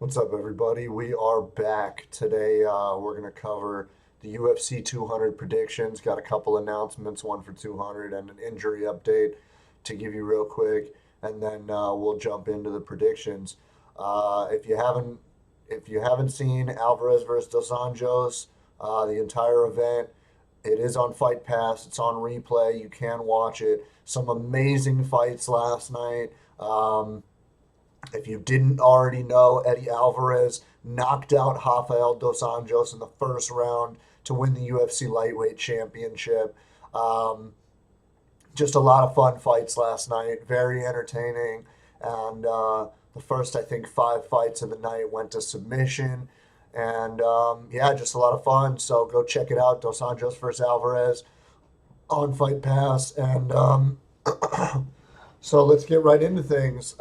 What's up, everybody? We are back. Today, we're going to cover the UFC 200 predictions. Got a couple announcements, one for 200 and an injury update to give you real quick, and then we'll jump into the predictions. If you haven't seen Alvarez versus Dos Anjos, the entire event, it is on Fight Pass. It's on replay. You can watch it. Some amazing fights last night. If you didn't already know, Eddie Alvarez knocked out Rafael Dos Anjos in the first round to win the UFC Lightweight Championship. Um, just a lot of fun fights last night, very entertaining. And the first, I think, five fights of the night went to submission. And yeah, just a lot of fun. So go check it out. Dos Anjos versus Alvarez on Fight Pass. And so let's get right into things.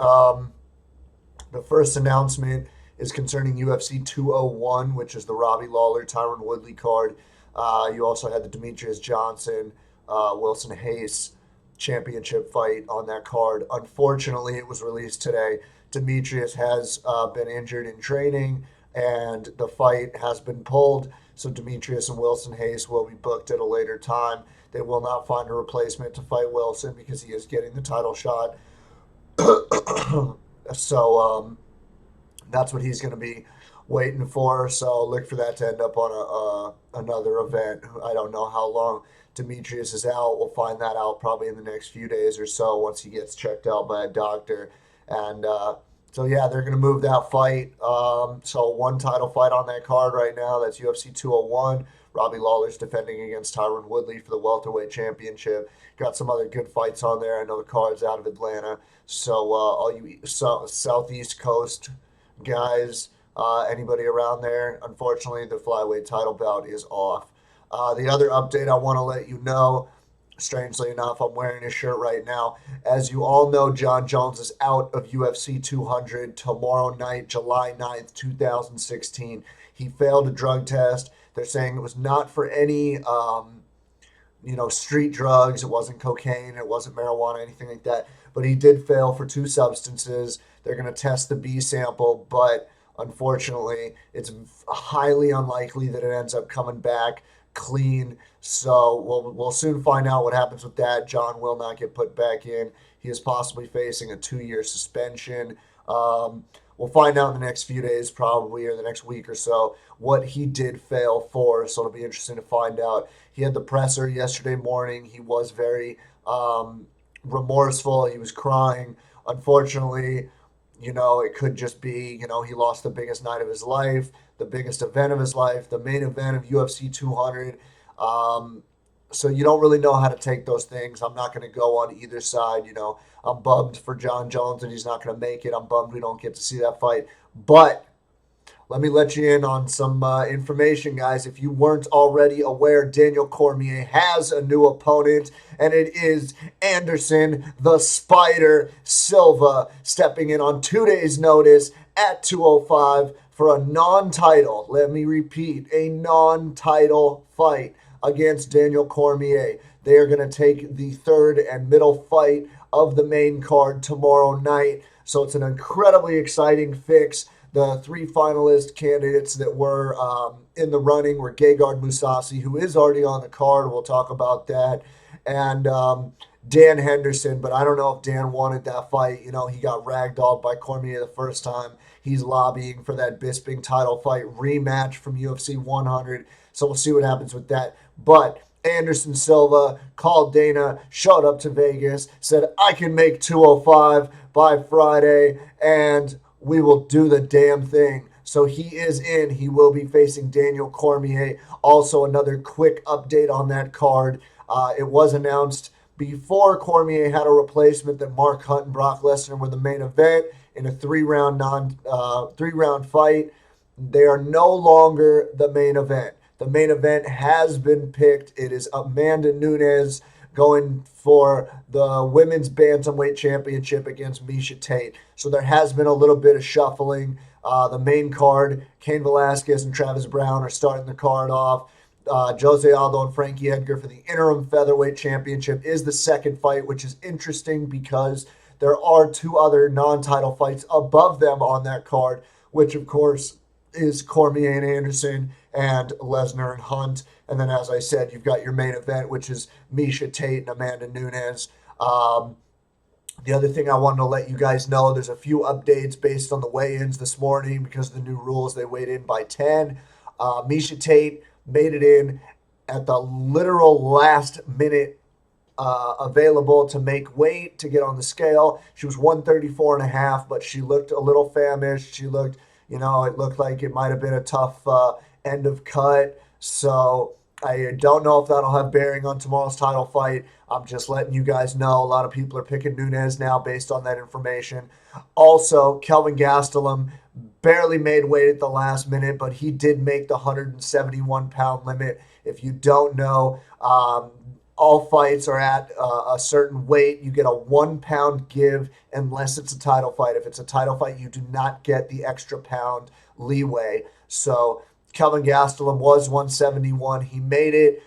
The first announcement is concerning UFC 201, which is the Robbie Lawler, Tyron Woodley card. You also had the Demetrius Johnson, Wilson Hayes championship fight on that card. Unfortunately, it was released today. Demetrius has been injured in training, and the fight has been pulled. So Demetrius and Wilson Hayes will be booked at a later time. They will not find a replacement to fight Wilson because he is getting the title shot. So that's what he's going to be waiting for. So look for that to end up on another event. I don't know how long Demetrius is out. We'll find that out probably in the next few days or so once he gets checked out by a doctor. And so yeah, they're going to move that fight. So one title fight on that card right now. That's UFC 201. Robbie Lawler's defending against Tyron Woodley for the welterweight championship. Got some other good fights on there. I know the card's out of Atlanta. So all you Southeast Coast guys, anybody around there, unfortunately, the flyweight title bout is off. The other update I want to let you know, strangely enough, I'm wearing his shirt right now. As you all know, John Jones is out of UFC 200 tomorrow night, July 9th, 2016. He failed a drug test. They're saying it was not for any, street drugs. It wasn't cocaine. It wasn't marijuana, anything like that. But he did fail for two substances. They're going to test the B sample, but unfortunately, it's highly unlikely that it ends up coming back clean. So we'll soon find out what happens with that. John will not get put back in. He is possibly facing a 2-year suspension. We'll find out in the next few days, probably, or the next week or so, what he did fail for. So it'll be interesting to find out. He had the presser yesterday morning. He was very remorseful. He was crying. Unfortunately, it could just be, he lost the biggest night of his life, the biggest event of his life, the main event of UFC 200. So you don't really know how to take those things. I'm not going to go on either side. I'm bummed for John Jones and he's not going to make it. I'm bummed we don't get to see that fight. But let me let you in on some information, guys. If you weren't already aware, Daniel Cormier has a new opponent, and it is Anderson the Spider Silva stepping in on 2 days' notice at 205 for a non-title. Let me repeat, a non-title fight against Daniel Cormier. They are going to take the third and middle fight of the main card tomorrow night. So it's an incredibly exciting fix. The three finalist candidates that were in the running were Gegard Mousasi, who is already on the card. We'll talk about that. And Dan Henderson, but I don't know if Dan wanted that fight. He got ragdolled by Cormier the first time. He's lobbying for that Bisping title fight rematch from UFC 100. So we'll see what happens with that. But Anderson Silva called Dana, showed up to Vegas, said, I can make 205 by Friday, and we will do the damn thing. So he is in. He will be facing Daniel Cormier. Also, another quick update on that card. It was announced before Cormier had a replacement that Mark Hunt and Brock Lesnar were the main event in a three-round fight. They are no longer the main event. The main event has been picked. It is Amanda Nunes going for the women's bantamweight championship against Misha Tate. So there has been a little bit of shuffling. The main card, Cain Velasquez and Travis Brown are starting the card off. Jose Aldo and Frankie Edgar for the interim featherweight championship is the second fight, which is interesting because there are two other non-title fights above them on that card, which of course is Cormier and Anderson and Lesnar and Hunt. And then, as I said, you've got your main event, which is Miesha Tate and Amanda Nunes. The other thing I wanted to let you guys know, there's a few updates based on the weigh-ins this morning because of the new rules. They weighed in by 10. Miesha Tate made it in at the literal last minute available to make weight to get on the scale. She was 134 and a half, but she looked a little famished. She looked, it looked like it might have been a tough end of cut. So I don't know if that'll have bearing on tomorrow's title fight. I'm just letting you guys know. A lot of people are picking Nunes now based on that information. Also, Kelvin Gastelum barely made weight at the last minute, but he did make the 171-pound limit. If you don't know, all fights are at a certain weight. You get a 1 pound give unless it's a title fight. If it's a title fight, you do not get the extra pound leeway. So Kelvin Gastelum was 171. He made it.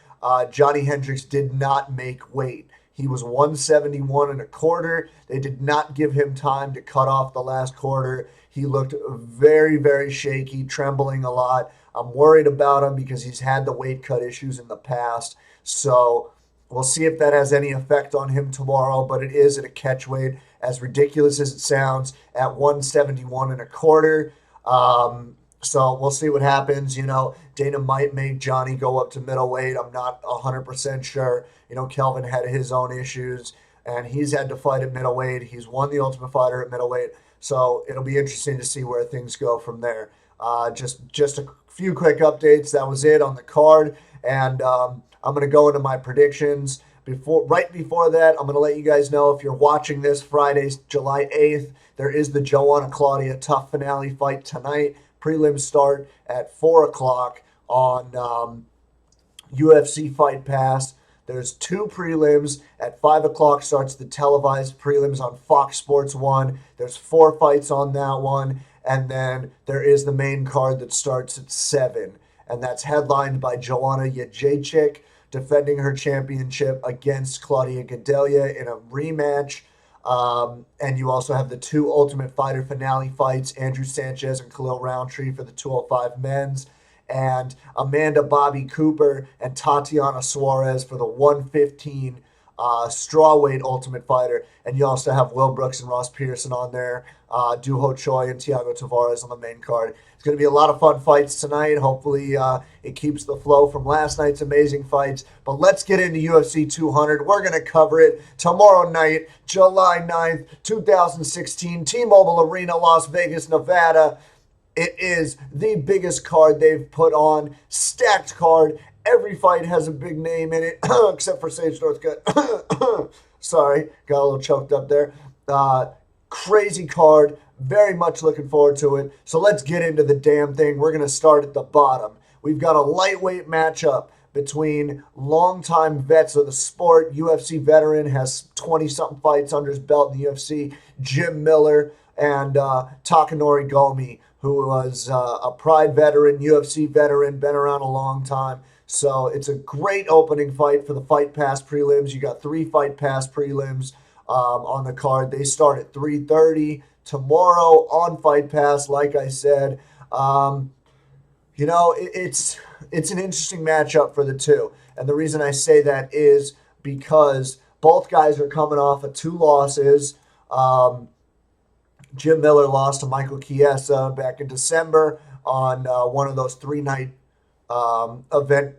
Johnny Hendricks did not make weight. He was 171 and a quarter. They did not give him time to cut off the last quarter. He looked very, very shaky, trembling a lot. I'm worried about him because he's had the weight cut issues in the past. So we'll see if that has any effect on him tomorrow, but it is at a catch weight, as ridiculous as it sounds, at 171 and a quarter. So we'll see what happens. Dana might make Johnny go up to middleweight. I'm not 100% sure. Kelvin had his own issues, and he's had to fight at middleweight. He's won the Ultimate Fighter at middleweight. So it'll be interesting to see where things go from there. Just a few quick updates. That was it on the card. And I'm going to go into my predictions. Right before that, I'm going to let you guys know, if you're watching this Friday, July 8th, there is the Joanna Claudia Tough finale fight tonight. Prelims start at 4 o'clock on UFC Fight Pass. There's 2 prelims. At 5 o'clock starts the televised prelims on Fox Sports 1. There's 4 fights on that one. And then there is the main card that starts at 7. And that's headlined by Joanna Jędrzejczyk defending her championship against Claudia Gadelha in a rematch. And you also have the 2 Ultimate Fighter finale fights, Andrew Sanchez and Khalil Roundtree for the 205 men's, and Amanda Bobby Cooper and Tatiana Suarez for the 115 strawweight Ultimate Fighter. And you also have Will Brooks and Ross Pearson on there, Duho Choi and Thiago Tavares on the main card. It's going to be a lot of fun fights tonight. Hopefully it keeps the flow from last night's amazing fights. But let's get into UFC 200. We're going to cover it tomorrow night, July 9th, 2016, T-Mobile Arena, Las Vegas, Nevada. It is the biggest card they've put on, stacked card. Every fight has a big name in it, except for Sage Northcutt. Sorry, got a little choked up there. Crazy card. Very much looking forward to it. So let's get into the damn thing. We're going to start at the bottom. We've got a lightweight matchup between longtime vets of the sport. UFC veteran, has 20-something fights under his belt in the UFC, Jim Miller, and Takanori Gomi, who was a Pride veteran, UFC veteran, been around a long time. So it's a great opening fight for the Fight Pass prelims. You got 3 Fight Pass prelims on the card. They start at 3:30 tomorrow on Fight Pass. Like I said, it's an interesting matchup for the two. And the reason I say that is because both guys are coming off of 2 losses. Jim Miller lost to Michael Chiesa back in December on one of those 3-night event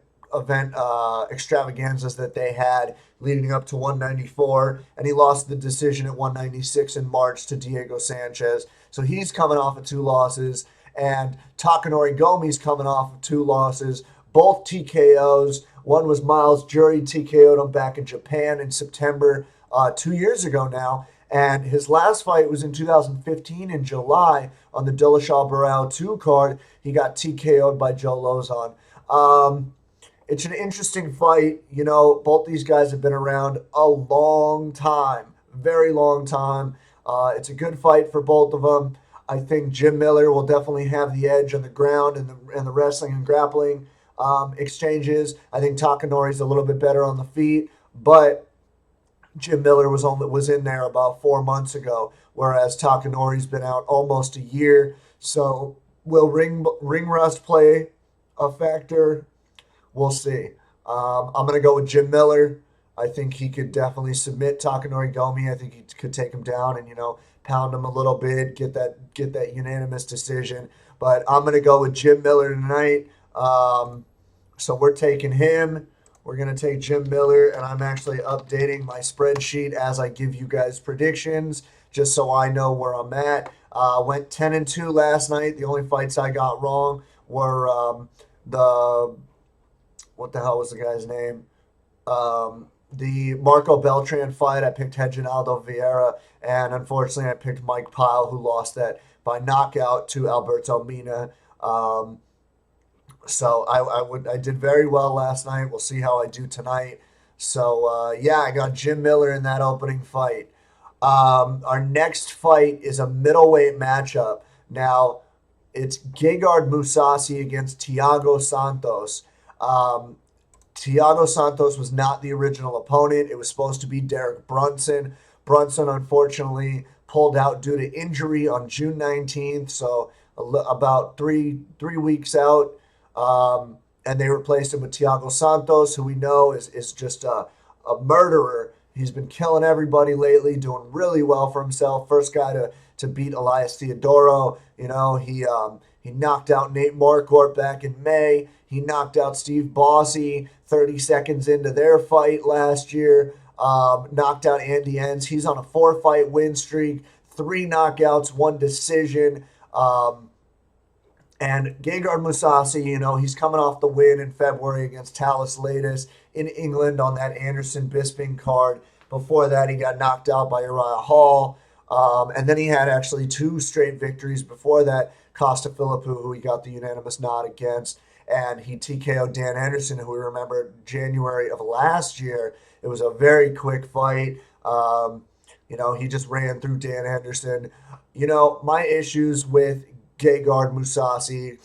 extravaganzas that they had leading up to 194, and he lost the decision at 196 in March to Diego Sanchez. So he's coming off of 2 losses, and Takanori Gomi's coming off of 2 losses, both TKOs. One was Miles Jury, TKO'd him back in Japan in September 2 years ago now, and his last fight was in 2015 in July on the Dillashaw Barao 2 card. He got TKO'd by Joe Lauzon. It's an interesting fight. Both these guys have been around a long time, very long time. It's a good fight for both of them. I think Jim Miller will definitely have the edge on the ground and the wrestling and grappling exchanges. I think Takanori's a little bit better on the feet, but Jim Miller was in there about 4 months ago, whereas Takanori's been out almost a year. So Will ring rust play a factor? We'll see. I'm going to go with Jim Miller. I think he could definitely submit Takanori Gomi. I think he could take him down and pound him a little bit, get that unanimous decision. But I'm going to go with Jim Miller tonight. So we're taking him. We're going to take Jim Miller, and I'm actually updating my spreadsheet as I give you guys predictions, just so I know where I'm at. Went 10-2 last night. The only fights I got wrong were the what the hell was the guy's name? The Marco Beltran fight. I picked Reginaldo Vieira, and unfortunately, I picked Mike Pyle, who lost that by knockout to Alberto Mina. So I did very well last night. We'll see how I do tonight. So yeah, I got Jim Miller in that opening fight. Our next fight is a middleweight matchup. Now, it's Gegard Mousasi against Thiago Santos. Um, Thiago Santos was not the original opponent. It was supposed to be Derek Brunson. Brunson, unfortunately, pulled out due to injury on June 19th, so about three weeks out. And they replaced him with Thiago Santos, who we know is just a murderer. He's been killing everybody lately, doing really well for himself. First guy to beat Elias Theodoro. He knocked out Nate Marquardt back in May. He knocked out Steve Bossy 30 seconds into their fight last year. Knocked out Andy Enns. He's on a 4-fight win streak, 3 knockouts, 1 decision. And Gegard Mousasi, he's coming off the win in February against Talis Latis in England on that Anderson Bisping card. Before that, he got knocked out by Uriah Hall. And then he had actually 2 straight victories before that. Costa Philippou, who he got the unanimous nod against. And he TKO'd Dan Henderson, who we remember January of last year. It was a very quick fight. He just ran through Dan Henderson. My issues with Gegard Mousasi,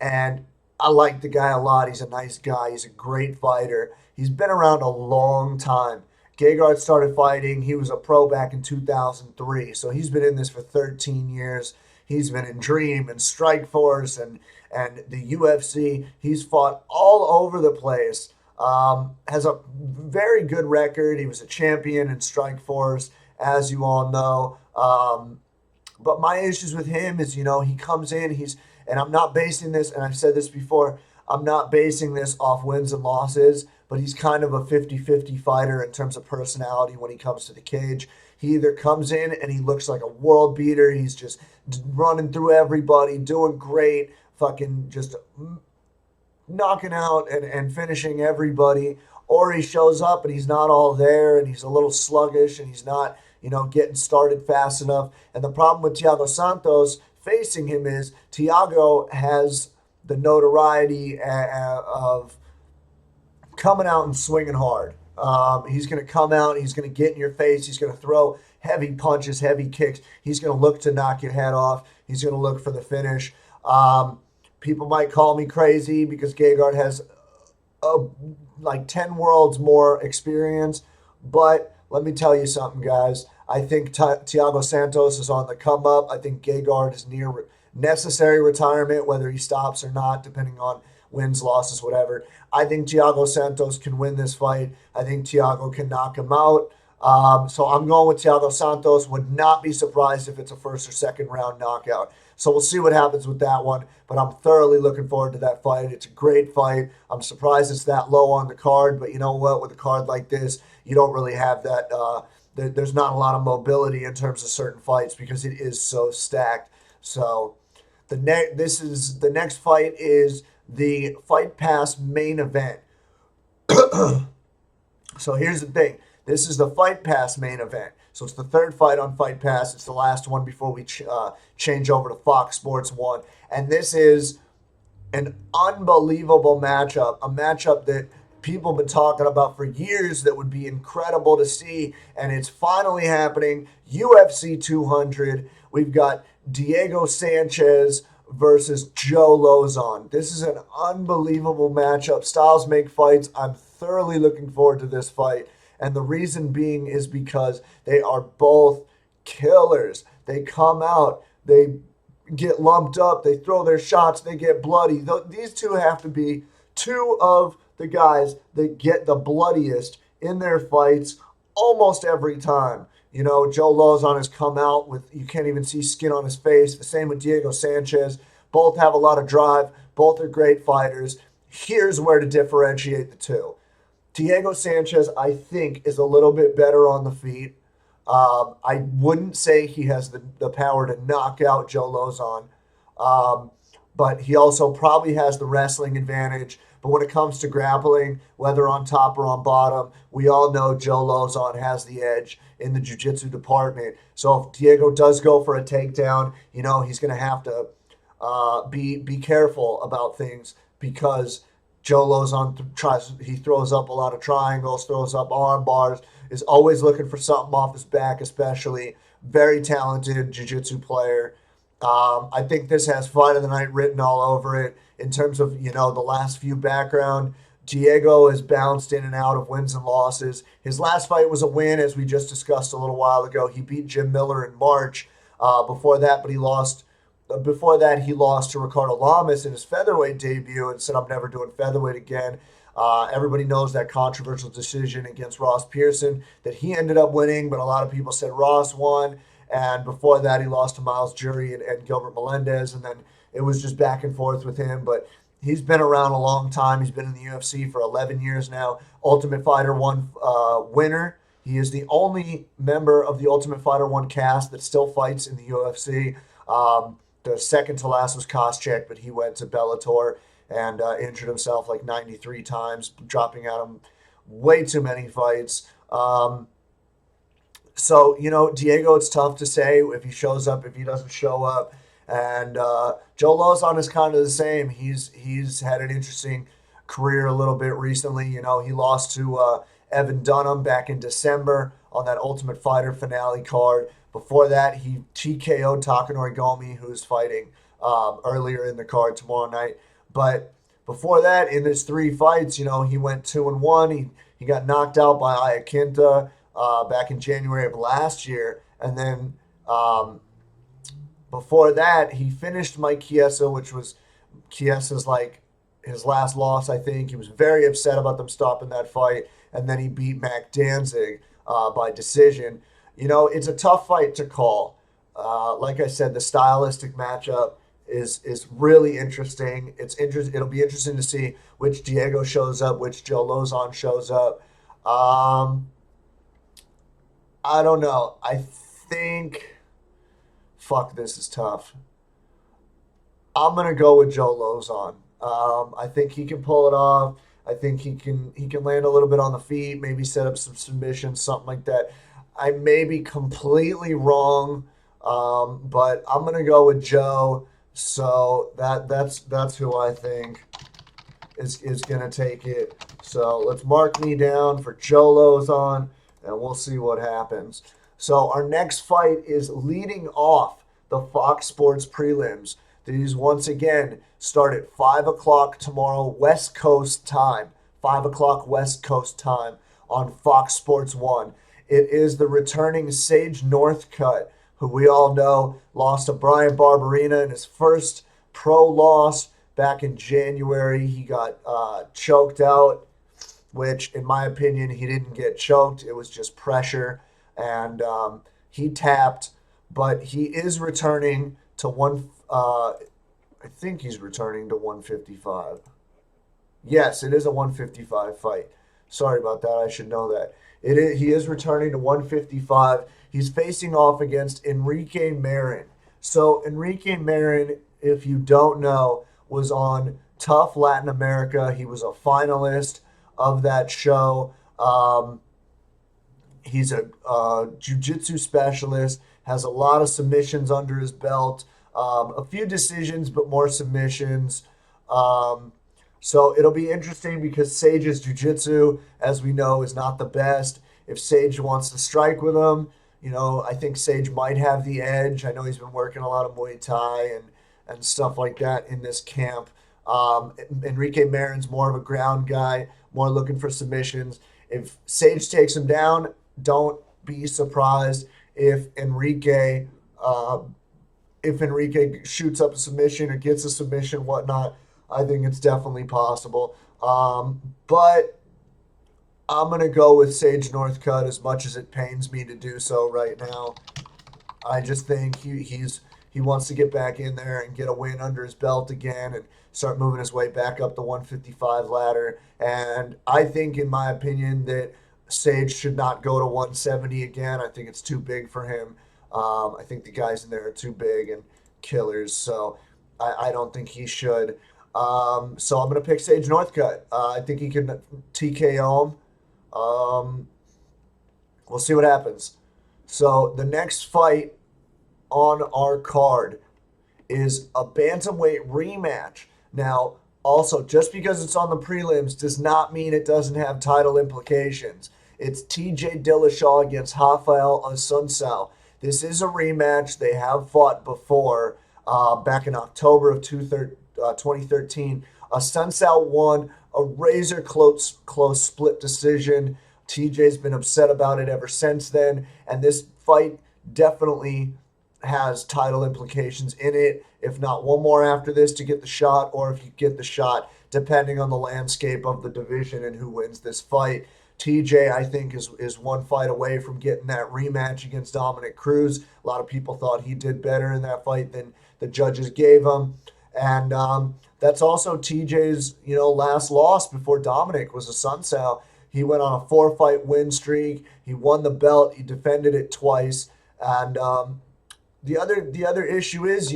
and I like the guy a lot. He's a nice guy. He's a great fighter. He's been around a long time. Gegard started fighting. He was a pro back in 2003, so he's been in this for 13 years. He's been in Dream and Strikeforce and the UFC. He's fought all over the place. Has a very good record. He was a champion in Strikeforce, as you all know. But my issues with him is, he comes in, and I'm not basing this, and I've said this before, I'm not basing this off wins and losses, but he's kind of a 50-50 fighter in terms of personality when he comes to the cage. He either comes in and he looks like a world beater, he's just running through everybody, doing great, fucking just knocking out and finishing everybody, or he shows up and he's not all there and he's a little sluggish and he's not getting started fast enough. And the problem with Thiago Santos facing him is Thiago has the notoriety of coming out and swinging hard. He's going to come out, he's going to get in your face, he's going to throw heavy punches, heavy kicks. He's going to look to knock your head off. He's going to look for the finish. People might call me crazy because Gegard has like 10 worlds more experience, but let me tell you something, guys. I think Thiago Santos is on the come up. I think Gegard is near necessary retirement, whether he stops or not, depending on wins, losses, whatever. I think Thiago Santos can win this fight. I think Thiago can knock him out. So I'm going with Thiago Santos. Would not be surprised if it's a first or second round knockout. So we'll see what happens with that one. But I'm thoroughly looking forward to that fight. It's a great fight. I'm surprised it's that low on the card. But you know what? With a card like this, you don't really have that. There's not a lot of mobility in terms of certain fights because it is so stacked. So the next fight is the Fight Pass main event. So here's the thing. This is the Fight Pass main event. So it's the third fight on Fight Pass. It's the last one before we change over to Fox Sports 1. And this is an unbelievable matchup, a matchup that people have been talking about for years that would be incredible to see. And it's finally happening. UFC 200. We've got Diego Sanchez versus Joe Lauzon. This is an unbelievable matchup. Styles make fights. I'm thoroughly looking forward to this fight. And the reason being is because they are both killers. They come out, they get lumped up, they throw their shots, they get bloody. These two have to be two of the guys that get the bloodiest in their fights almost every time. You know, Joe Lauzon has come out with, you can't even see skin on his face. The same with Diego Sanchez. Both have a lot of drive. Both are great fighters. Here's where to differentiate the two. Diego Sanchez, I think, is a little bit better on the feet. I wouldn't say he has the power to knock out Joe Lauzon, um, but he also probably has the wrestling advantage. But when it comes to grappling, whether on top or on bottom, we all know Joe Lauzon has the edge in the jiu-jitsu department. So if Diego does go for a takedown, you know, he's going to have to be careful about things because Joe Lauzon he throws up a lot of triangles, throws up arm bars, is always looking for something off his back, especially. Very talented jiu-jitsu player. I think this has fight of the night written all over it in terms of, you know, the last few background. Diego has bounced in and out of wins and losses. His last fight was a win, as we just discussed a little while ago. He beat Jim Miller in March. Before that, but he lost. Before that, he lost to Ricardo Lamas in his featherweight debut and said, "I'm never doing featherweight again." Everybody knows that controversial decision against Ross Pearson that he ended up winning, but a lot of people said Ross won. And before that, he lost to Miles Jury and Gilbert Melendez, and then it was just back and forth with him. But he's been around a long time. He's been in the UFC for 11 years now. Ultimate Fighter 1 winner. He is the only member of the Ultimate Fighter 1 cast that still fights in the UFC. The second to last was Koscheck, but he went to Bellator and injured himself like 93 times, dropping out of way too many fights. So, you know, Diego, it's tough to say if he shows up, if he doesn't show up. And Joe Lauzon is kind of the same. He's had an interesting career a little bit recently. You know, he lost to Evan Dunham back in December on that Ultimate Fighter finale card. Before that, he TKO'd Takanori Gomi, who's fighting earlier in the card tomorrow night. But before that, in his three fights, you know, he went 2-1. He got knocked out by Iaquinta back in January of last year. And then before that, he finished Mike Chiesa, which was Chiesa's like his last loss, I think. He was very upset about them stopping that fight. And then he beat Mac Danzig by decision. You know, it's a tough fight to call. Like I said, the stylistic matchup is really interesting. It'll be interesting to see which Diego shows up, which Joe Lauzon shows up. I don't know. I think, fuck, this is tough. I'm gonna go with Joe Lauzon. I think he can pull it off. I think he can land a little bit on the feet, maybe set up some submissions, something like that. I may be completely wrong, but I'm gonna go with Joe. So that's who I think is gonna take it. So let's mark me down for Joe Lauzon, and we'll see what happens. So our next fight is leading off the Fox Sports prelims. These once again start at 5 o'clock tomorrow, West Coast time. 5 o'clock West Coast time on Fox Sports 1. It is the returning Sage Northcutt, who we all know lost to Brian Barberina in his first pro loss back in January. He got choked out, which, in my opinion, he didn't get choked. It was just pressure, and he tapped. But he is returning to one. I think he's returning to 155. Yes, it is a 155 fight. Sorry about that. I should know that. He is returning to 155. He's facing off against Enrique Marin. So Enrique Marin, if you don't know, was on Tough Latin America. He was a finalist of that show. He's a jiu-jitsu specialist, has a lot of submissions under his belt, a few decisions, but more submissions. So it'll be interesting because Sage's jiu-jitsu, as we know, is not the best. If Sage wants to strike with him, you know, I think Sage might have the edge. I know he's been working a lot of Muay Thai and stuff like that in this camp. Enrique Marin's more of a ground guy, more looking for submissions. If Sage takes him down, don't be surprised if Enrique if Enrique shoots up a submission or gets a submission, whatnot, I think it's definitely possible. But I'm gonna go with Sage Northcutt as much as it pains me to do so right now. I just think he wants to get back in there and get a win under his belt again and start moving his way back up the 155 ladder. And I think, in my opinion, that Sage should not go to 170 again. I think it's too big for him. I think the guys in there are too big and killers, so I don't think he should. So I'm going to pick Sage Northcutt. I think he can TKO him. We'll see what happens. So the next fight on our card is a bantamweight rematch. Now, also, just because it's on the prelims does not mean it doesn't have title implications. It's TJ Dillashaw against Rafael Assunção. This is a rematch. They have fought before back in October of 2013. Assunção won a razor close split decision. TJ's been upset about it ever since then, and this fight definitely has title implications in it. If not one more after this to get the shot, or if you get the shot, depending on the landscape of the division and who wins this fight. TJ, I think, is one fight away from getting that rematch against Dominic Cruz. A lot of people thought he did better in that fight than the judges gave him. And that's also TJ's last loss before Dominic was Assunção. He went on a 4-fight win streak. He won the belt. He defended it twice. And the other issue is,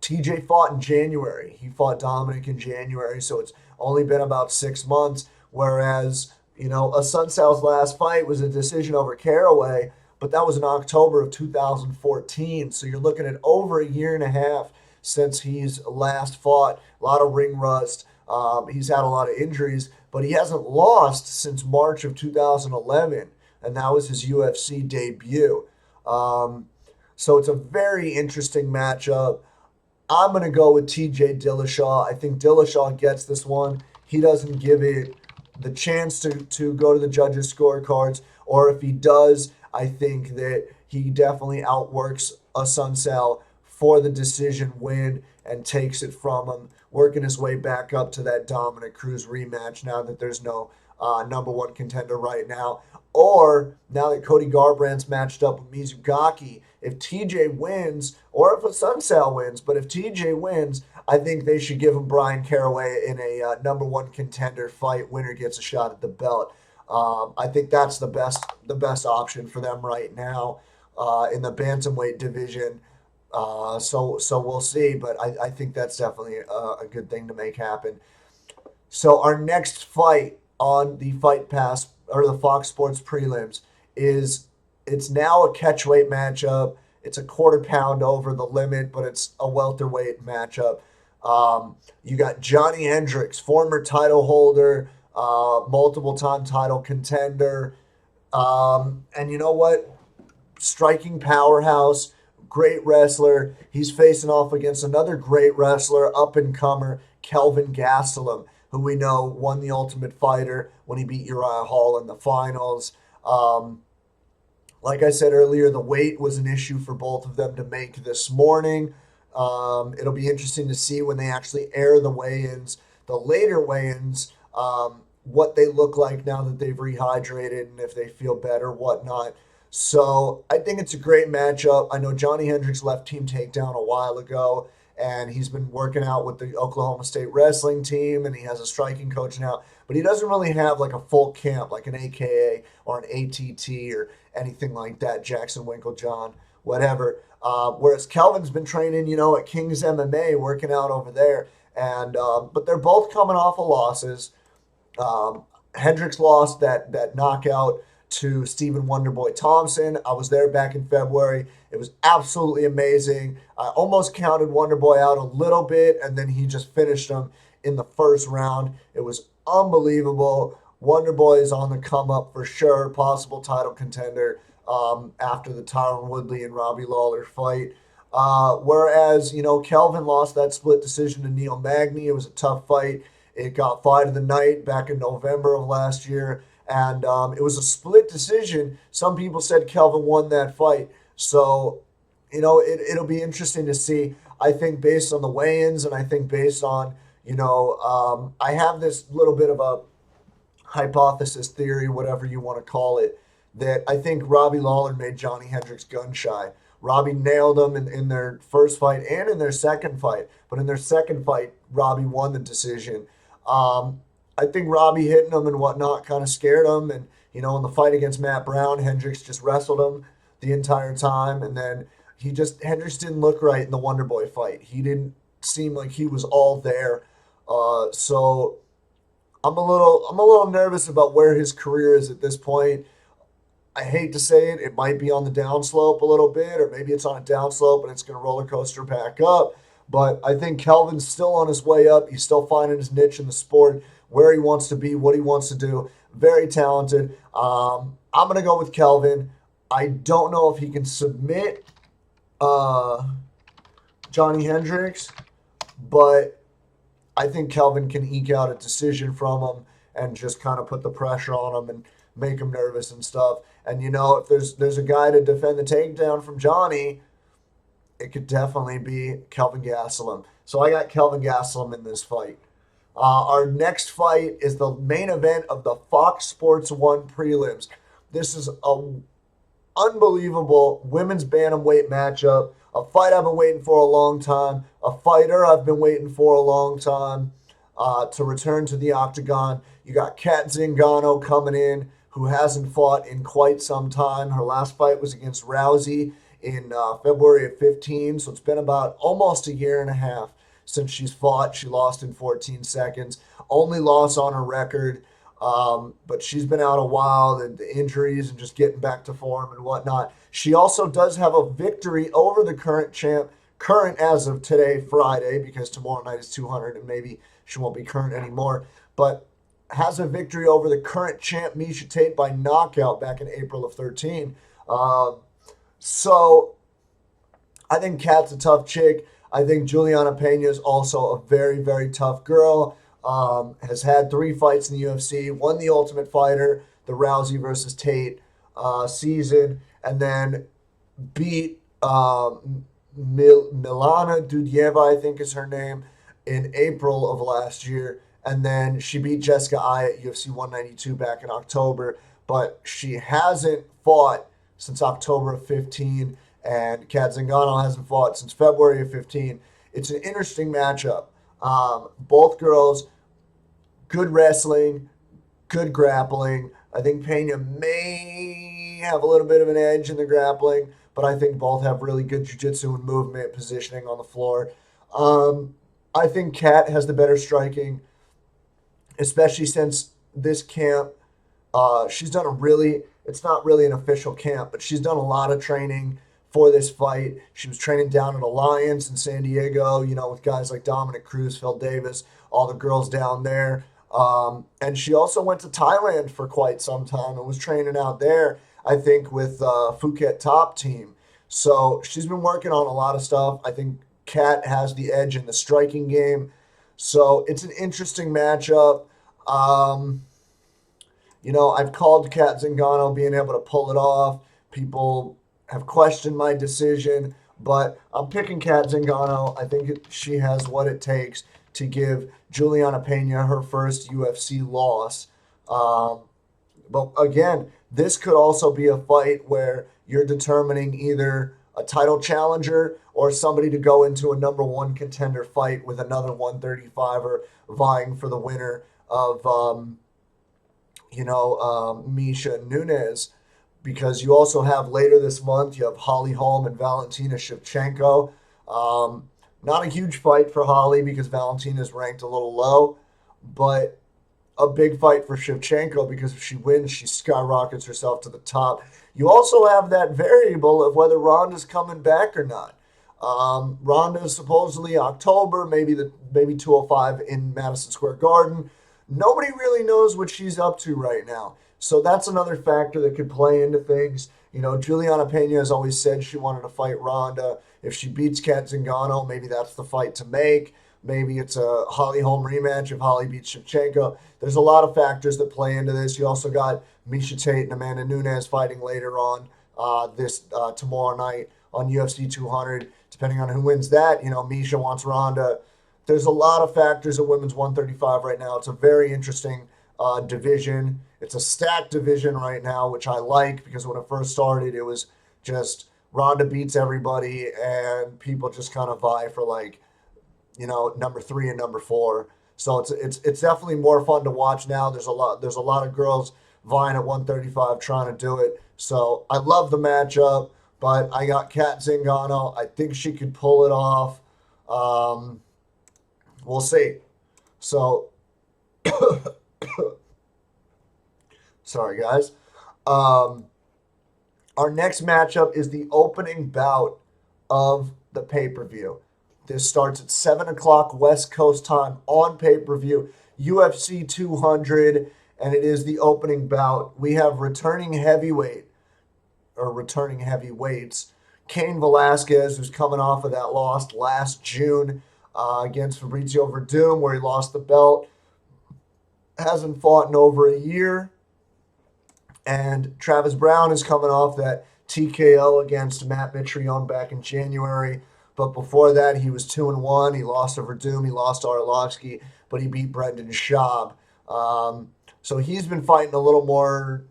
TJ fought in January. He fought Dominic in January, so it's only been about 6 months. Whereas, Assunção's last fight was a decision over Caraway, but that was in October of 2014. So you're looking at over a year and a half since he's last fought. A lot of ring rust. He's had a lot of injuries, but he hasn't lost since March of 2011, and that was his UFC debut. So it's a very interesting matchup. I'm going to go with TJ Dillashaw. I think Dillashaw gets this one. He doesn't give it the chance to go to the judges' scorecards, or if he does, I think that he definitely outworks Assunção for the decision win and takes it from him, working his way back up to that Dominic Cruz rematch now that there's no number one contender right now. Or now that Cody Garbrandt's matched up with Mizugaki, if TJ wins, or if Assunção wins, but if TJ wins, I think they should give him Brian Caraway in a number one contender fight. Winner gets a shot at the belt. I think that's the best option for them right now in the bantamweight division. So we'll see, but I think that's definitely a good thing to make happen. So our next fight on the Fight Pass or the Fox Sports prelims it's now a catchweight matchup. It's a quarter pound over the limit, but it's a welterweight matchup. You got Johnny Hendricks, former title holder, multiple-time title contender, and you know what? Striking powerhouse, great wrestler. He's facing off against another great wrestler, up-and-comer, Kelvin Gastelum, who we know won the Ultimate Fighter when he beat Uriah Hall in the finals. Like I said earlier, the weight was an issue for both of them to make this morning. It'll be interesting to see when they actually air the weigh-ins, the later weigh-ins, what they look like now that they've rehydrated and if they feel better, whatnot. So I think it's a great matchup. I know Johnny Hendricks left Team Takedown a while ago, and he's been working out with the Oklahoma State wrestling team, and he has a striking coach now. But he doesn't really have like a full camp, like an AKA or an ATT or anything like that, Jackson Winklejohn, whatever. Whereas Kelvin's been training, at King's MMA, working out over there. And but they're both coming off of losses. Hendricks lost that knockout to Stephen Wonderboy Thompson. I was there back in February. It was absolutely amazing. I almost counted Wonderboy out a little bit, and then he just finished him in the first round. It was unbelievable. Wonderboy is on the come up for sure. Possible title contender after the Tyron Woodley and Robbie Lawler fight. Whereas, Kelvin lost that split decision to Neil Magny. It was a tough fight. It got fight of the night back in November of last year. And it was a split decision. Some people said Kelvin won that fight. So it'll be interesting to see. I think based on the weigh-ins, and I think based on, I have this little bit of a hypothesis theory, whatever you want to call it, that I think Robbie Lawler made Johnny Hendricks gun shy. Robbie nailed him in their first fight and in their second fight. But in their second fight, Robbie won the decision. I think Robbie hitting him and whatnot kind of scared him. And, in the fight against Matt Brown, Hendricks just wrestled him the entire time. And then Hendricks didn't look right in the Wonder Boy fight. He didn't seem like he was all there. So I'm a little nervous about where his career is at this point. I hate to say it, it might be on the downslope a little bit, or maybe it's on a downslope and it's going to roller coaster back up. But I think Kelvin's still on his way up. He's still finding his niche in the sport, where he wants to be, what he wants to do. Very talented. I'm going to go with Kelvin. I don't know if he can submit Johnny Hendricks, but I think Kelvin can eke out a decision from him and just kind of put the pressure on him and make him nervous and stuff. And if there's a guy to defend the takedown from Johnny, it could definitely be Kelvin Gastelum. So I got Kelvin Gastelum in this fight. Our next fight is the main event of the Fox Sports 1 prelims. This is a unbelievable women's bantamweight matchup. A fight I've been waiting for a long time. A fighter I've been waiting for a long time to return to the octagon. You got Kat Zingano coming in, who hasn't fought in quite some time. Her last fight was against Rousey in February of 15, so it's been about almost a year and a half since she's fought. She lost in 14 seconds. Only loss on her record, but she's been out a while, the injuries and just getting back to form and whatnot. She also does have a victory over the current champ, current as of today, Friday, because tomorrow night is 200 and maybe she won't be current anymore, but has a victory over the current champ, Miesha Tate, by knockout back in April of 13. So I think Kat's a tough chick. I think Juliana Pena is also a very, very tough girl. Has had 3 fights in the UFC, won the Ultimate Fighter, the Rousey versus Tate season, and then beat Milana Dudieva, I think is her name, in April of last year. And then she beat Jessica Ai at UFC 192 back in October. But she hasn't fought since October of 15, and Kat Zingano hasn't fought since February of 15. It's an interesting matchup. Both girls, good wrestling, good grappling. I think Pena may have a little bit of an edge in the grappling, but I think both have really good jiu-jitsu and movement positioning on the floor. I think Kat has the better striking, especially since this camp, she's done it's not really an official camp, but she's done a lot of training for this fight. She was training down at Alliance in San Diego, with guys like Dominic Cruz, Phil Davis, all the girls down there. And she also went to Thailand for quite some time and was training out there, I think, with Phuket Top Team. So she's been working on a lot of stuff. I think Kat has the edge in the striking game. So it's an interesting matchup. I've called Kat Zingano being able to pull it off. People have questioned my decision, but I'm picking Kat Zingano. I think she has what it takes to give Juliana Pena her first UFC loss. But again, this could also be a fight where you're determining either a title challenger or somebody to go into a number 1 contender fight with another 135er vying for the winner of, Miesha Nunes. Because you also have later this month, you have Holly Holm and Valentina Shevchenko. Not a huge fight for Holly because Valentina's ranked a little low, but a big fight for Shevchenko because if she wins, she skyrockets herself to the top. You also have that variable of whether Ronda's coming back or not. Ronda is supposedly October, maybe 205 in Madison Square Garden. Nobody really knows what she's up to right now. So that's another factor that could play into things. Juliana Pena has always said she wanted to fight Ronda. If she beats Kat Zingano, maybe that's the fight to make. Maybe it's a Holly Holm rematch if Holly beats Shevchenko. There's a lot of factors that play into this. You also got Miesha Tate and Amanda Nunes fighting later on tomorrow night on UFC 200, depending on who wins that. Misha wants Ronda. There's a lot of factors at women's 135 right now. It's a very interesting division. It's a stacked division right now, which I like because when it first started, it was just Ronda beats everybody and people just kind of vie for number 3 and number 4. So it's definitely more fun to watch now. There's a lot of girls vying at 135 trying to do it. So I love the matchup, but I got Kat Zingano. I think she could pull it off. We'll see. So sorry guys. Our next matchup is the opening bout of the pay-per-view. This starts at 7 o'clock West Coast time on pay-per-view, UFC 200, and it is the opening bout. We have returning heavyweights, Cain Velasquez, who's coming off of that loss last June against Fabrizio Verdum, where he lost the belt. Hasn't fought in over a year. And Travis Brown is coming off that TKO against Matt Mitrione back in January. But before that, he was 2-1. He lost to Verdum. He lost to Arlovsky, but he beat Brendan Schaub. So he's been fighting a little more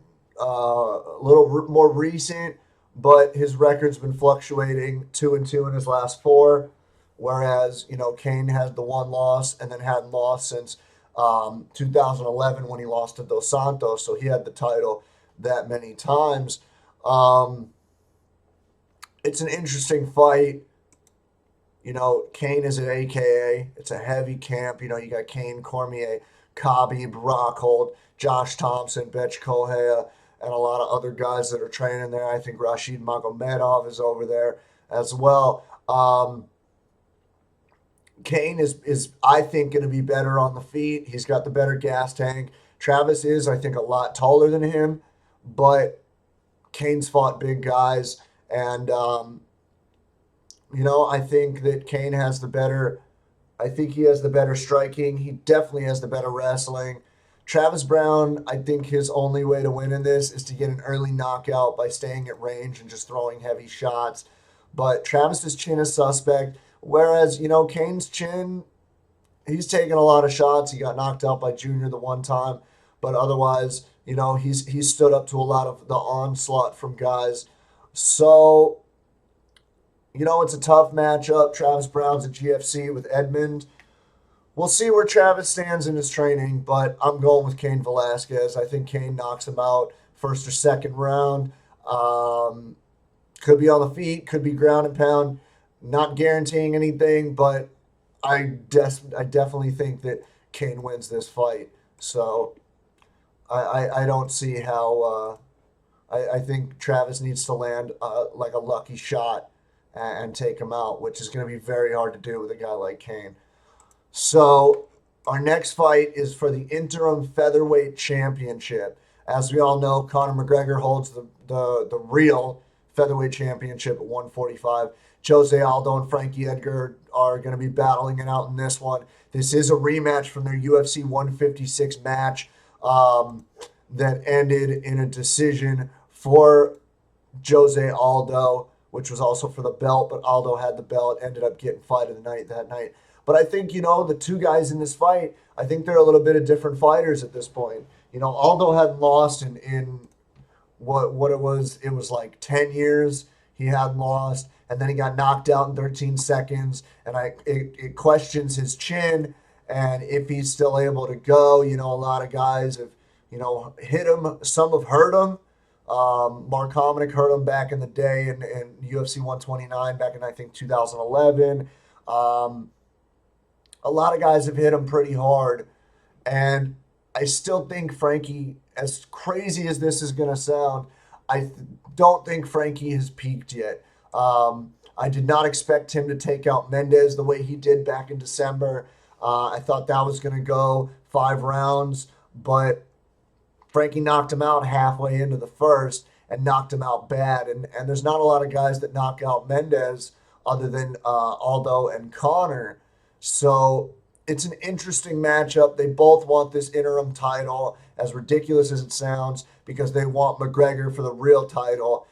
recent, but his record's been fluctuating 2-2 in his last 4. Whereas Cain has the one loss and then hadn't lost since 2011 when he lost to Dos Santos. So he had the title that many times. It's an interesting fight. Cain is at AKA. It's a heavy camp. You got Cain, Cormier, Khabib, Rockhold, Josh Thompson, Betch Kohea, and a lot of other guys that are training there. I think Rashid Magomedov is over there as well. Cain is I think, going to be better on the feet. He's got the better gas tank. Travis is, I think, a lot taller than him, but Cain's fought big guys, and I think that Cain has the better. I think he has the better striking. He definitely has the better wrestling. Travis Brown, I think his only way to win in this is to get an early knockout by staying at range and just throwing heavy shots. But Travis's chin is suspect, whereas, Cain's chin, he's taken a lot of shots. He got knocked out by Junior the one time, but otherwise, he's stood up to a lot of the onslaught from guys. So, it's a tough matchup. Travis Brown's at GFC with Edmund. We'll see where Travis stands in his training, but I'm going with Cain Velasquez. I think Cain knocks him out first or second round. Could be on the feet, could be ground and pound. Not guaranteeing anything, but I definitely think that Cain wins this fight. So I don't see how. I think Travis needs to land like a lucky shot and take him out, which is going to be very hard to do with a guy like Cain. So our next fight is for the interim featherweight championship. As we all know, Conor McGregor holds the real featherweight championship at 145. Jose Aldo and Frankie Edgar are going to be battling it out in this one. This is a rematch from their UFC 156 match that ended in a decision for Jose Aldo, which was also for the belt, but Aldo had the belt, ended up getting fight of the night that night. But I think, the two guys in this fight, I think they're a little bit of different fighters at this point. Aldo hadn't lost in what it was like 10 years. He hadn't lost, and then he got knocked out in 13 seconds, and it questions his chin and if he's still able to go. A lot of guys have, hit him. Some have hurt him. Mark Hominick hurt him back in the day in UFC 129 back in, I think, 2011. A lot of guys have hit him pretty hard, and I still think Frankie, as crazy as this is going to sound, I don't think Frankie has peaked yet. I did not expect him to take out Mendez the way he did back in December. I thought that was going to go 5 rounds, but Frankie knocked him out halfway into the first and knocked him out bad. And there's not a lot of guys that knock out Mendez other than Aldo and Conor. So it's an interesting matchup. They both want this interim title, as ridiculous as it sounds, because they want McGregor for the real title.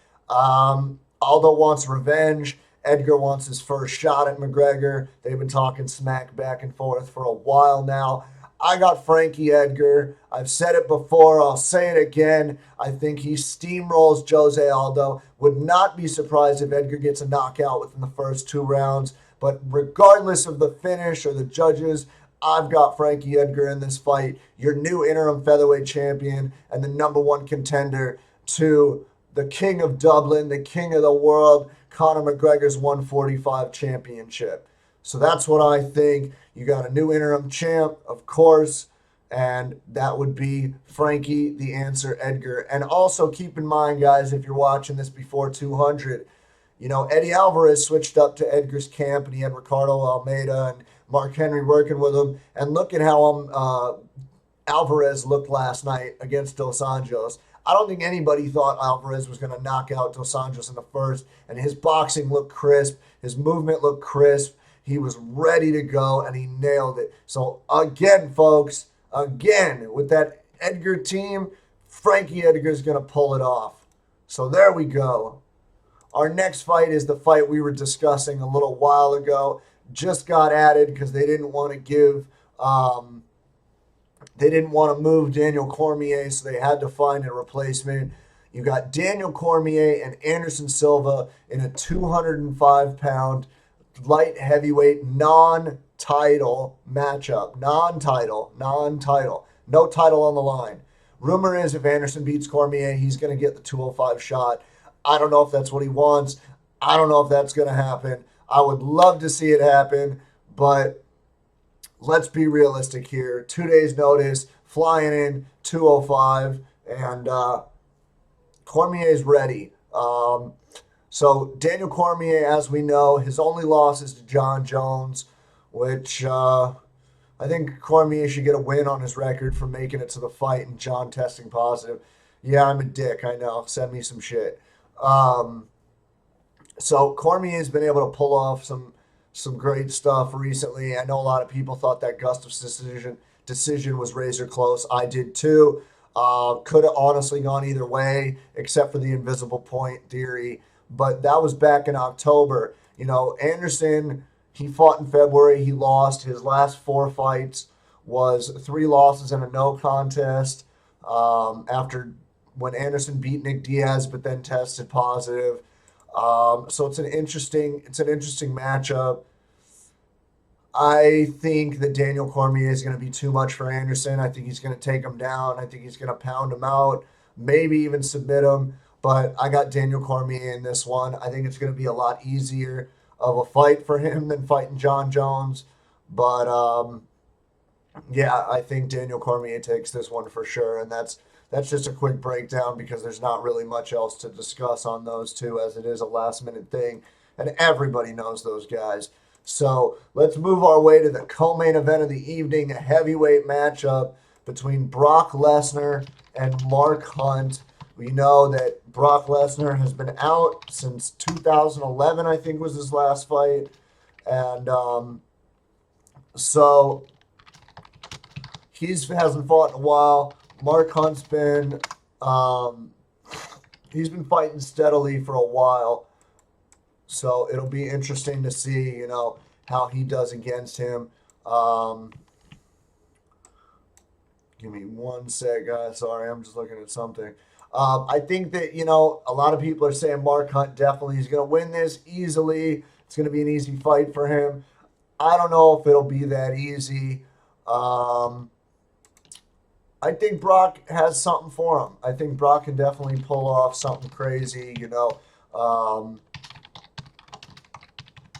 Aldo wants revenge. Edgar wants his first shot at McGregor. They've been talking smack back and forth for a while now. I got Frankie Edgar. I've said it before. I'll say it again. I think he steamrolls Jose Aldo. Would not be surprised if Edgar gets a knockout within the first 2 rounds. But regardless of the finish or the judges, I've got Frankie Edgar in this fight, your new interim featherweight champion and the #1 contender to the king of Dublin, the king of the world, Conor McGregor's 145 championship. So that's what I think. You got a new interim champ, of course, and that would be Frankie the Answer Edgar. And also keep in mind, guys, if you're watching this before 200, Eddie Alvarez switched up to Edgar's camp, and he had Ricardo Almeida and Mark Henry working with him. And look at how Alvarez looked last night against Dos Anjos. I don't think anybody thought Alvarez was going to knock out Dos Anjos in the first, and his boxing looked crisp. His movement looked crisp. He was ready to go, and he nailed it. So again, folks, with that Edgar team, Frankie Edgar is going to pull it off. So there we go. Our next fight is the fight we were discussing a little while ago. Just got added because they didn't want to move Daniel Cormier, so they had to find a replacement. You got Daniel Cormier and Anderson Silva in a 205-pound light heavyweight non-title matchup. Non-title. No title on the line. Rumor is if Anderson beats Cormier, he's going to get the 205 shot. I don't know if that's what he wants. I don't know if that's going to happen. I would love to see it happen, but let's be realistic here. 2 days notice, flying in 205, and Cormier's ready. So Daniel Cormier, as we know, his only loss is to John Jones, which I think Cormier should get a win on his record for making it to the fight and John testing positive. Yeah, I'm a dick, I know. Send me some shit. So Cormier's been able to pull off some great stuff recently. I know a lot of people thought that Gustafsson decision was razor close. I did too. Could have honestly gone either way, except for the invisible point theory. But that was back in October. Anderson, he fought in February. He lost. His last 4 fights was 3 losses and a no contest. After when Anderson beat Nick Diaz, but then tested positive. So it's an interesting matchup. I think that Daniel Cormier is going to be too much for Anderson. I think he's going to take him down. I think he's going to pound him out, maybe even submit him. But I got Daniel Cormier in this one. I think it's going to be a lot easier of a fight for him than fighting John Jones. But yeah, I think Daniel Cormier takes this one for sure. And that's just a quick breakdown because there's not really much else to discuss on those two, as it is a last-minute thing. And everybody knows those guys. So let's move our way to the co-main event of the evening, a heavyweight matchup between Brock Lesnar and Mark Hunt. We know that Brock Lesnar has been out since 2011, I think was his last fight. And so he hasn't fought in a while. Mark Hunt's been he's been fighting steadily for a while. So it'll be interesting to see, how he does against him. Give me one sec, guys. Sorry, I'm just looking at something. I think that, a lot of people are saying Mark Hunt definitely is going to win this easily. It's going to be an easy fight for him. I don't know if it'll be that easy. I think Brock has something for him. I think Brock can definitely pull off something crazy,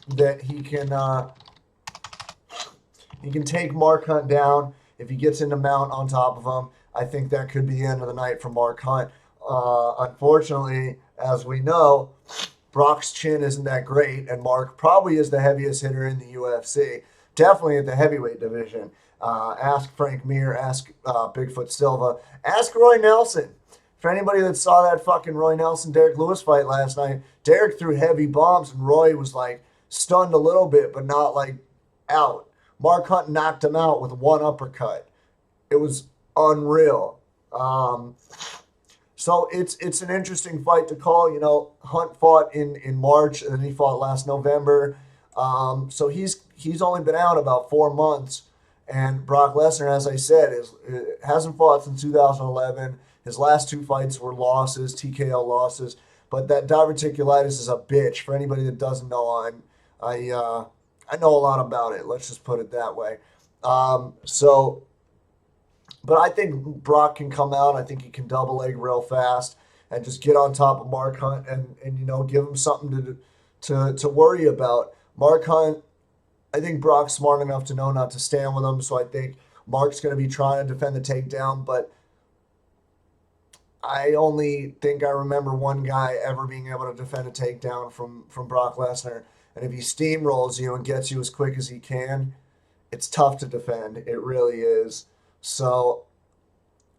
that he can take Mark Hunt down. If he gets into mount on top of him, I think that could be the end of the night for Mark Hunt. Unfortunately, as we know, Brock's chin isn't that great, and Mark probably is the heaviest hitter in the UFC. Definitely at the heavyweight division. Ask Frank Mir, ask Bigfoot Silva, ask Roy Nelson. For anybody that saw that fucking Roy Nelson-Derek Lewis fight last night, Derek threw heavy bombs, and Roy was stunned a little bit, but not out. Mark Hunt knocked him out with one uppercut. It was unreal. So it's an interesting fight to call. Hunt fought in March, and then he fought last November. So he's only been out about 4 months. And Brock Lesnar, as I said, hasn't fought since 2011. His last two fights were losses, TKO losses. But that diverticulitis is a bitch. For anybody that doesn't know, I know a lot about it. Let's just put it that way. So, but I think Brock can come out. I think he can double leg real fast and just get on top of Mark Hunt and give him something to worry about. Mark Hunt, I think Brock's smart enough to know not to stand with him, so I think Mark's going to be trying to defend the takedown, but I only think I remember one guy ever being able to defend a takedown from Brock Lesnar. And if he steamrolls you and gets you as quick as he can, it's tough to defend. It really is. So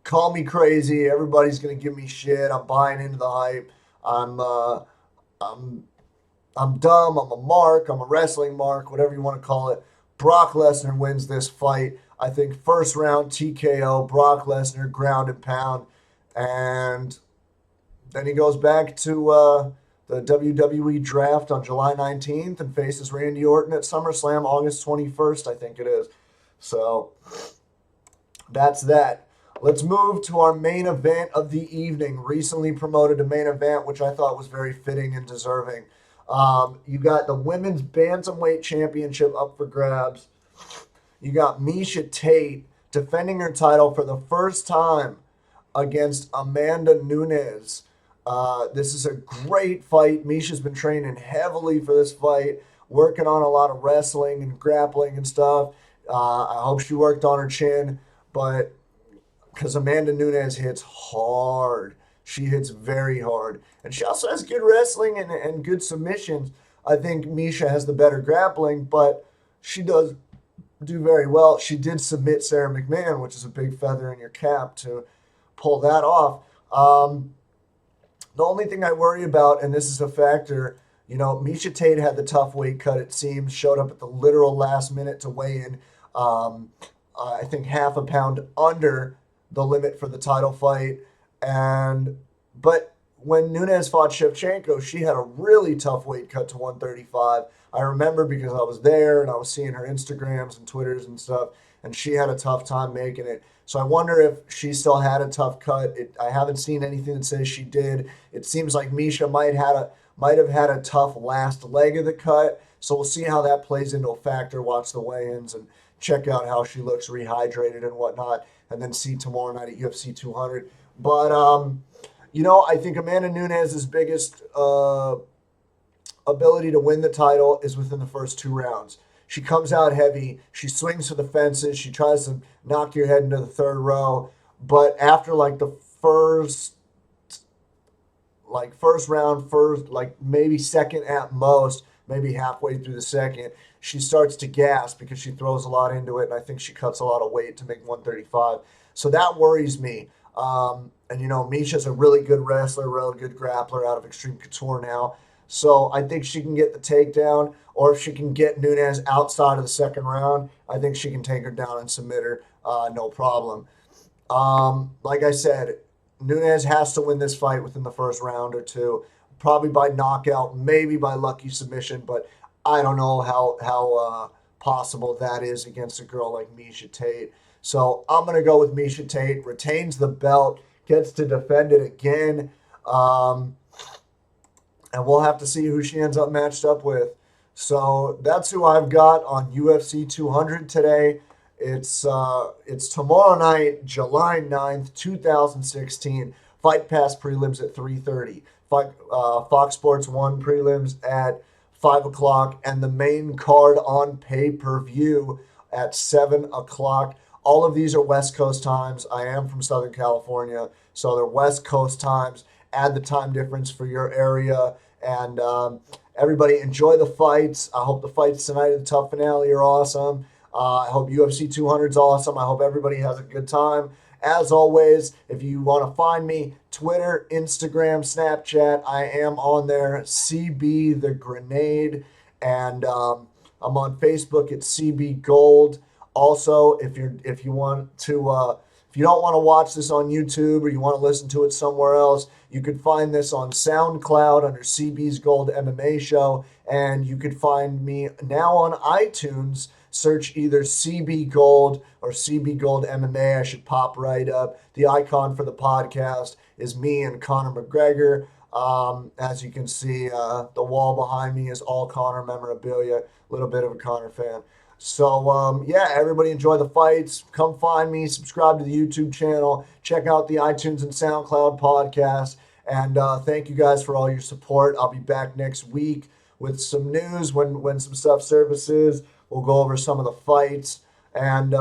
call me crazy. Everybody's gonna give me shit. I'm buying into the hype. I'm I'm I'm dumb. I'm a mark. I'm a wrestling mark. Whatever you want to call it. Brock Lesnar wins this fight. I think first round TKO. Brock Lesnar ground and pound, and then he goes back to the WWE draft on July 19th and faces Randy Orton at SummerSlam August 21st, I think it is. So that's that. Let's move to our main event of the evening, recently promoted to main event, which I thought was very fitting and deserving. You got the Women's Bantamweight Championship up for grabs. You got Miesha Tate defending her title for the first time against Amanda Nunes. This is a great fight. Misha's been training heavily for this fight, working on a lot of wrestling and grappling and stuff. I hope she worked on her chin, but because Amanda Nunes hits hard. She hits very hard. And she also has good wrestling and good submissions. I think Miesha has the better grappling, but she does do very well. She did submit Sarah McMahon, which is a big feather in your cap to pull that off. The only thing I worry about, and this is a factor, Miesha Tate had the tough weight cut, it seems, showed up at the literal last minute to weigh in. I think half a pound under the limit for the title fight. But when Nunes fought Shevchenko, she had a really tough weight cut to 135. I remember because I was there and I was seeing her Instagrams and Twitters and stuff, and she had a tough time making it. So I wonder if she still had a tough cut. I haven't seen anything that says she did. It seems like Miesha might have had a tough last leg of the cut. So we'll see how that plays into a factor. Watch the weigh-ins and check out how she looks rehydrated and whatnot, and then see tomorrow night at UFC 200. But I think Amanda Nunes' biggest ability to win the title is within the first two rounds. She comes out heavy. She swings for the fences. She tries to knock your head into the third row. But after the first round, maybe second at most, maybe halfway through the second, she starts to gas because she throws a lot into it. And I think she cuts a lot of weight to make 135. So that worries me. Misha's a really good wrestler, really good grappler out of Extreme Couture now. So I think she can get the takedown, or if she can get Nunes outside of the second round, I think she can take her down and submit her, no problem. Like I said, Nunes has to win this fight within the first round or two, probably by knockout, maybe by lucky submission, but I don't know how possible that is against a girl like Miesha Tate. So I'm going to go with Miesha Tate, retains the belt, gets to defend it again. And we'll have to see who she ends up matched up with. So that's who I've got on UFC 200 today. It's tomorrow night, July 9th, 2016. Fight Pass prelims at 3:30. Fox Sports 1 prelims at 5 o'clock. And the main card on pay-per-view at 7 o'clock. All of these are West Coast times. I am from Southern California, so they're West Coast times. Add the time difference for your area. And everybody enjoy the fights. I hope the fights tonight at the Tough Finale are awesome. I hope UFC 200 is awesome. I hope everybody has a good time. As always, if you want to find me, Twitter, Instagram, Snapchat, I am on there, CB The Grenade. And I'm on Facebook at CB Gold. Also, if you If you don't want to watch this on YouTube or you want to listen to it somewhere else, you could find this on SoundCloud under CB's Gold MMA Show, and you could find me now on iTunes. Search either CB Gold or CB Gold MMA. I should pop right up. The icon for the podcast is me and Conor McGregor. As you can see, the wall behind me is all Conor memorabilia. A little bit of a Conor fan. So, yeah, everybody enjoy the fights. Come find me. Subscribe to the YouTube channel. Check out the iTunes and SoundCloud podcast. And thank you guys for all your support. I'll be back next week with some news when some stuff surfaces. We'll go over some of the fights. And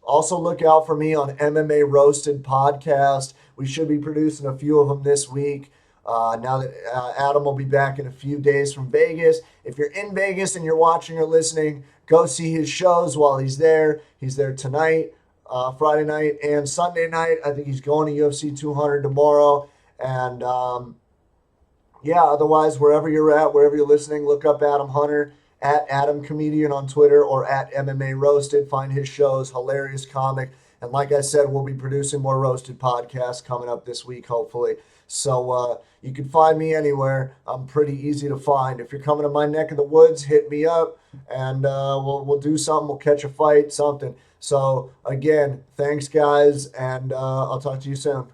also look out for me on MMA Roasted Podcast. We should be producing a few of them this week. Now that Adam will be back in a few days from Vegas. If you're in Vegas and you're watching or listening, go see his shows while he's there. He's there tonight, Friday night, and Sunday night. I think he's going to UFC 200 tomorrow. And yeah, otherwise, wherever you're at, wherever you're listening, look up Adam Hunter at Adam Comedian on Twitter or at MMA Roasted. Find his shows, hilarious comic. And like I said, we'll be producing more Roasted podcasts coming up this week, hopefully. So you can find me anywhere. I'm pretty easy to find. If you're coming to my neck of the woods, hit me up, and we'll do something. We'll catch a fight, something. So again, thanks, guys, and I'll talk to you soon.